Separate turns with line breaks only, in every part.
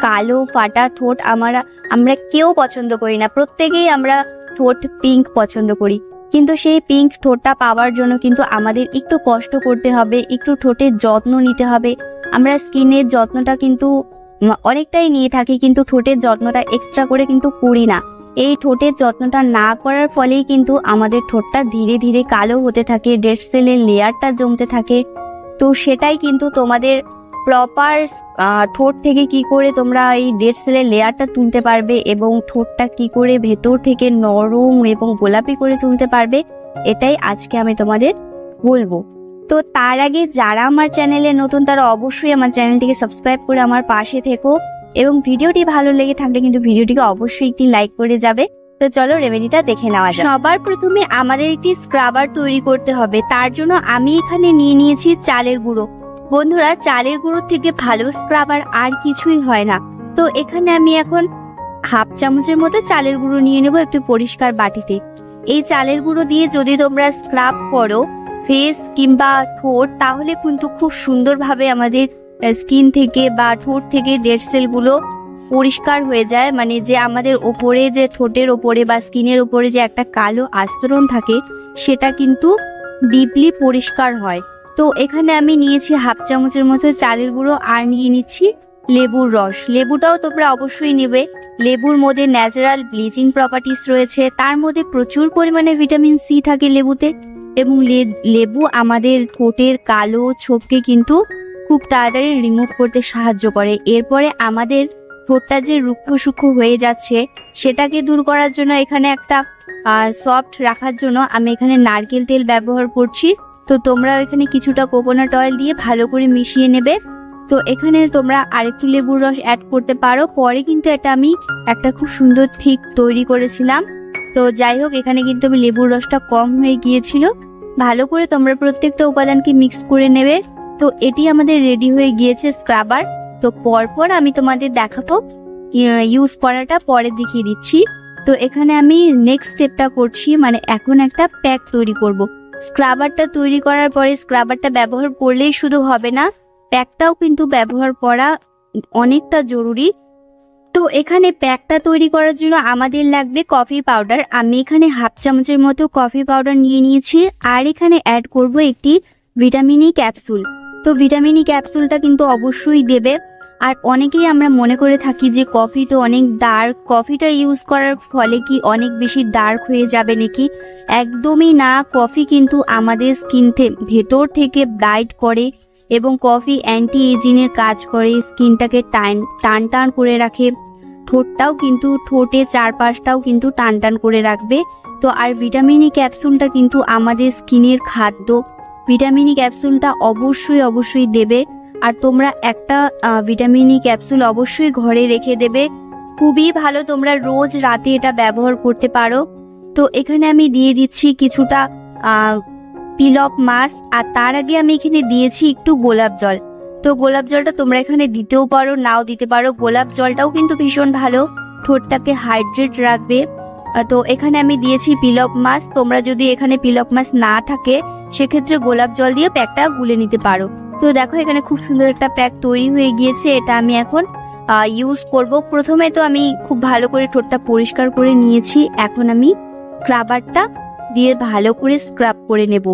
কালো ফাটা ঠোঁট আমরা কেউ পছন্দ করি না, প্রত্যেকেই আমরা ঠোঁট পিঙ্ক পছন্দ করি। কিন্তু সেই পিঙ্ক ঠোঁটটা পাওয়ার জন্য কিন্তু আমাদের একটু কষ্ট করতে হবে, একটু ঠোঁটের যত্ন নিতে হবে। আমরা স্কিনের যত্নটা কিন্তু অনেকটাই নিয়ে থাকি, কিন্তু ঠোঁটের যত্নটা এক্সট্রা করে কিন্তু করি না। এই ঠোঁটের যত্নটা না করার ফলেই কিন্তু আমাদের ঠোঁটটা ধীরে ধীরে কালো হতে থাকে, ডেড সেলের লেয়ারটা জমতে থাকে। তো সেটাই কিন্তু তোমাদের প্রপার ঠোঁট থেকে কি করে তোমরা এই ডেড সেলের লেয়ারটা তুলতে পারবে এবং ঠোঁটটা কি করে ভেতর থেকে নরম এবং গোলাপি করে তুলতে পারবে, এটাই আজকে আমি তোমাদের বলবো। তো তার আগে যারা আমার চ্যানেলে নতুন তারা অবশ্যই আমার চ্যানেলটিকে সাবস্ক্রাইব করে আমার পাশে থেকো, এবং ভিডিওটি ভালো লেগে থাকলে কিন্তু ভিডিওটিকে অবশ্যই একটি লাইক করে যাবে। তো চলো রেমেডিটা দেখে নেওয়া যাক। সবার প্রথমে আমাদের একটি স্ক্রাবার তৈরি করতে হবে। তার জন্য আমি এখানে নিয়ে নিয়েছি চালের গুঁড়ো। বন্ধুরা, চালের গুঁড়োর থেকে ভালো স্ক্রাবার আর কিছুই হয় না। তো এখানে আমি এখন হাফ চামচের মতো চালের গুঁড়ো নিয়ে নেব একটু পরিষ্কার বাটিতে। এই চালের গুঁড়ো দিয়ে যদি তোমরা স্ক্রাব করো ফেস কিংবা ঠোঁট, তাহলে কিন্তু খুব সুন্দরভাবে আমাদের স্কিন থেকে বা ঠোঁট থেকে ডেড সেলগুলো পরিষ্কার হয়ে যায়। মানে যে আমাদের ওপরে যে ঠোঁটের ওপরে বা স্কিনের ওপরে যে একটা কালো আস্তরণ থাকে, সেটা কিন্তু ডিপলি পরিষ্কার হয়। তো এখানে আমি নিয়েছি হাফ চামচের মতো চালের গুঁড়ো, আর নিয়ে নিচ্ছি লেবুর রস। লেবুটাও তোমরা অবশ্যই নেবে। লেবুর মধ্যে ন্যাচারাল ব্লিচিং প্রপার্টিস রয়েছে, তার মধ্যে প্রচুর পরিমাণে ভিটামিন সি থাকে লেবুতে, এবং লেবু আমাদের ঠোঁটের কালো ছোপকে কিন্তু খুব তাড়াতাড়ি রিমুভ করতে সাহায্য করে। এরপরে আমাদের ঠোঁটটা যে রুক্ষ সূক্ষ্ম হয়ে যাচ্ছে সেটাকে দূর করার জন্য এখানে একটা সফট রাখার জন্য আমি এখানে নারকেল তেল ব্যবহার করছি। তো তোমরা এখানে কিছুটা কোকোনাট অয়েল দিয়ে ভালো করে মিশিয়ে নেবে। তো এখানে তোমরা আরেকটু লেবুর রস অ্যাড করতে পারো, পরে কিন্তু এটা আমি একটা খুব সুন্দর থিক তৈরি করেছিলাম। তো যাই হোক, এখানে কিন্তু আমি লেবুর রসটা কম হয়ে গিয়েছিল। ভালো করে তোমরা প্রত্যেকটা উপাদানকে মিক্স করে নেবে। তো এটি আমাদের রেডি হয়ে গিয়েছে স্ক্রাবার। তো পরপর আমি তোমাদের দেখাবো ইউজ করাটা, পরে দেখিয়ে দিচ্ছি। তো এখানে আমি নেক্সট স্টেপটা করছি, মানে এখন একটা প্যাক তৈরি করব। স্ক্রাবারটা তৈরি করার পরে স্ক্রাবারটা ব্যবহার করলেই শুধু হবে না, প্যাকটাও কিন্তু ব্যবহার করা অনেকটা জরুরি। তো এখানে প্যাকটা তৈরি করার জন্য আমাদের লাগবে কফি পাউডার। আমি এখানে হাফ চামচের মতো কফি পাউডার নিয়ে নিয়েছি, আর এখানে অ্যাড করব একটি ভিটামিন ই ক্যাপসুল। তো ভিটামিন ই ক্যাপসুলটা কিন্তু অবশ্যই দেবে। আর অনেকেই আমরা মনে করে থাকি যে কফি তো অনেক ডার্ক, কফিটা ইউজ করার ফলে কি অনেক বেশি ডার্ক হয়ে যাবে নাকি? একদমই না। কফি কিন্তু আমাদের স্কিন ভেতর থেকে ব্রাইট করে, এবং কফি অ্যান্টি এজিংয়ের কাজ করে, স্কিনটাকে টান টান করে রাখে, ঠোঁটটাও কিন্তু ঠোঁটের চারপাশটাও কিন্তু টান টান করে রাখবে। তো আর ভিটামিন ই ক্যাপসুলটা কিন্তু আমাদের স্কিনের খাদ্য। ভিটামিন ই ক্যাপসুলটা অবশ্যই দেবে। আর তোমরা একটা ভিটামিন ই ক্যাপসুল অবশ্যই ঘরে রেখে দেবে, খুবই ভালো। তোমরা রোজ রাতে এটা ব্যবহার করতে পারো। তো এখানে আমি দিয়ে দিচ্ছি কিছুটা পিল অফ মাস্ক, আর তার আগে আমি এখানে দিয়েছি একটু গোলাপ জল। তো গোলাপ জলটা তোমরা এখানে দিতেও পারো, নাও দিতে পারো। গোলাপ জলটাও কিন্তু ভীষণ ভালো, ঠোঁটটাকে হাইড্রেট রাখবে। তো এখানে আমি দিয়েছি পিল অফ মাস্ক। তোমরা যদি এখানে পিল অফ মাস্ক না থাকে, সেক্ষেত্রে গোলাপ জল দিয়ে প্যাকটা গুলে নিতে পারো। তো দেখো এখানে খুব সুন্দর একটা প্যাক তৈরি হয়ে গিয়েছে। এটা আমি এখন ইউজ করব। প্রথমে তো আমি খুব ভালো করে ঠোঁটটা পরিষ্কার করে নিয়েছি, এখন আমি স্ক্রাবারটা দিয়ে ভালো করে স্ক্রাব করে নেব।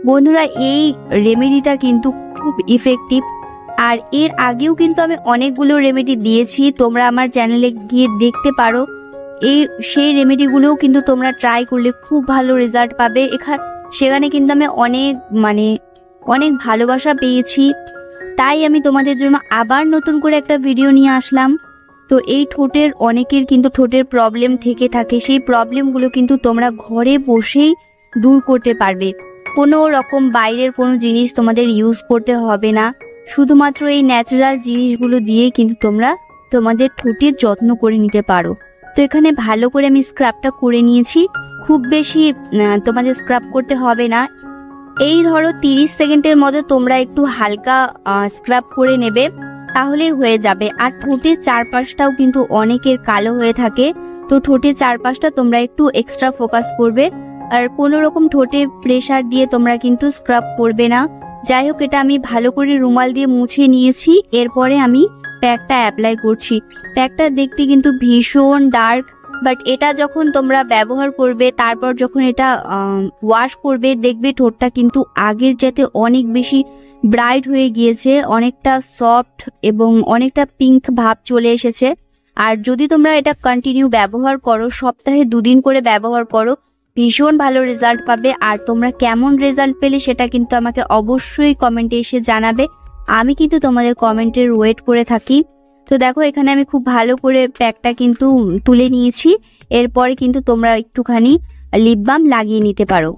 বন্ধুরা, এই রেমেডিটা কিন্তু খুব ইফেক্টিভ। আর এর আগেও কিন্তু আমি অনেকগুলো রেমেডি দিয়েছি, তোমরা আমার চ্যানেলে গিয়ে দেখতে পারো। সেই রেমেডিগুলোও কিন্তু তোমরা ট্রাই করলে খুব ভালো রেজাল্ট পাবে। সেখানে কিন্তু আমি অনেক ভালোবাসা পেয়েছি। তাই আমি তোমাদের জন্য আবার নতুন করে একটা ভিডিও নিয়ে আসলাম। তো এই অনেকের কিন্তু ঠোঁটের প্রবলেম থেকে থাকে, সেই প্রবলেমগুলো কিন্তু তোমরা ঘরে বসেই দূর করতে পারবে। কোনো রকম বাইরের কোনো জিনিস তোমাদের ইউজ করতে হবে না, শুধুমাত্র এই ন্যাচারাল জিনিসগুলো দিয়ে কিন্তু তোমরা তোমাদের ঠোঁটের যত্ন করে নিতে পারো। তো এখানে ভালো করে আমি স্ক্রাবটা করে নিয়েছি, খুব বেশি তোমাদের স্ক্রাব করতে হবে না। এই ধরো 30 সেকেন্ডের মতো তোমরা একটু হালকা স্ক্রাব করে নেবে, তাহলেই হয়ে যাবে। আর ঠোঁটের চারপাশটাও কিন্তু অনেকের কালো হয়ে থাকে, তো ঠোঁটের চারপাশটা তোমরা একটু এক্সট্রা ফোকাস করবে। আর কোনো রকম ঠোঁটে প্রেসার দিয়ে তোমরা কিন্তু স্ক্রাব করবে না। যাই হোক, এটা আমি ভালো করে রুমাল দিয়ে মুছে নিয়েছি। এরপরে আমি প্যাকটা অ্যাপ্লাই করছি। প্যাকটা দেখতে কিন্তু ভীষণ ডার্ক, বাট এটা যখন তোমরা ব্যবহার করবে, তারপর যখন এটা ওয়াশ করবে, দেখবে ঠোঁটটা কিন্তু আগের চাইতে অনেক বেশি ব্রাইট হয়ে গিয়েছে, অনেকটা সফট এবং অনেকটা পিঙ্ক ভাব চলে এসেছে। আর যদি তোমরা এটা কন্টিনিউ ব্যবহার করো, সপ্তাহে 2 দিন করে ব্যবহার করো, ভীষণ ভালো রেজাল্ট পাবে। আর তোমরা কেমন রেজাল্ট পেলে সেটা কিন্তু আমাকে অবশ্যই কমেন্টে এসে জানাবে। আমি কিন্তু তোমাদের কমেন্টের ওয়েট করে থাকি। তো দেখো এখানে আমি খুব ভালো করে প্যাকটা কিন্তু তুলে নিয়েছি। এরপরে কিন্তু তোমরা একটুখানি লিপ বাম লাগিয়ে নিতে পারো।